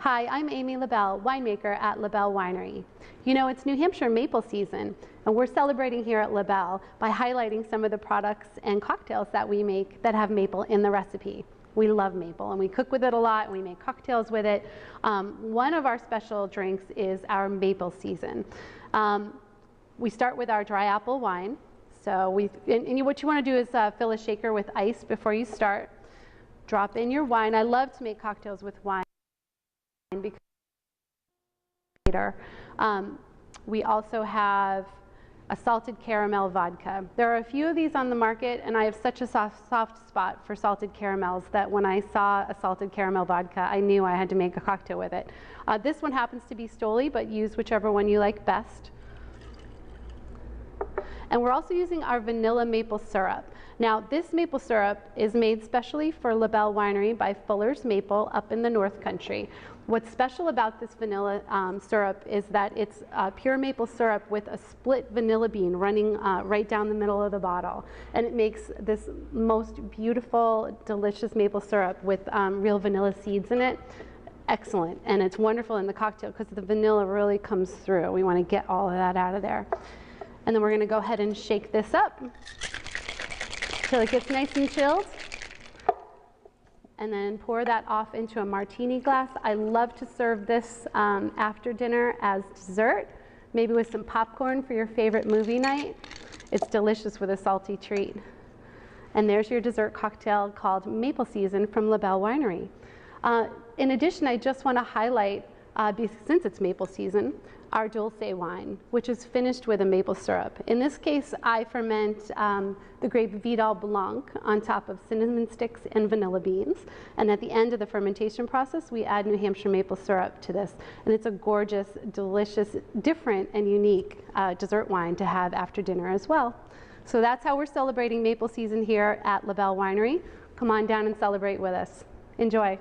Hi, I'm Amy LaBelle, winemaker at LaBelle Winery. You know, it's New Hampshire maple season, and we're celebrating here at LaBelle by highlighting some of the products and cocktails that we make that have maple in the recipe. We love maple, and we cook with it a lot, and we make cocktails with it. One of our special drinks is our maple season. We start with our dry apple wine. So what you want to do is fill a shaker with ice before you start. Drop in your wine. I love to make cocktails with wine because later. We also have a salted caramel vodka. There are a few of these on the market, and I have such a soft spot for salted caramels that when I saw a salted caramel vodka, I knew I had to make a cocktail with it. This one happens to be Stoli, but use whichever one you like best. And we're also using our vanilla maple syrup. Now, this maple syrup is made specially for LaBelle Winery by Fuller's Maple up in the North Country. What's special about this vanilla syrup is that it's pure maple syrup with a split vanilla bean running right down the middle of the bottle. And it makes this most beautiful, delicious maple syrup with real vanilla seeds in it. Excellent. And it's wonderful in the cocktail because the vanilla really comes through. We want to get all of that out of there. And then we're going to go ahead and shake this up until it gets nice and chilled. And then pour that off into a martini glass. I love to serve this after dinner as dessert, maybe with some popcorn for your favorite movie night. It's delicious with a salty treat. And there's your dessert cocktail called Maple Season from LaBelle Winery. In addition, I just want to highlight, since it's maple season, our dulce wine, which is finished with a maple syrup. In this case, I ferment the grape Vidal Blanc on top of cinnamon sticks and vanilla beans. And at the end of the fermentation process, we add New Hampshire maple syrup to this. And it's a gorgeous, delicious, different, and unique dessert wine to have after dinner as well. So that's how we're celebrating maple season here at LaBelle Winery. Come on down and celebrate with us. Enjoy.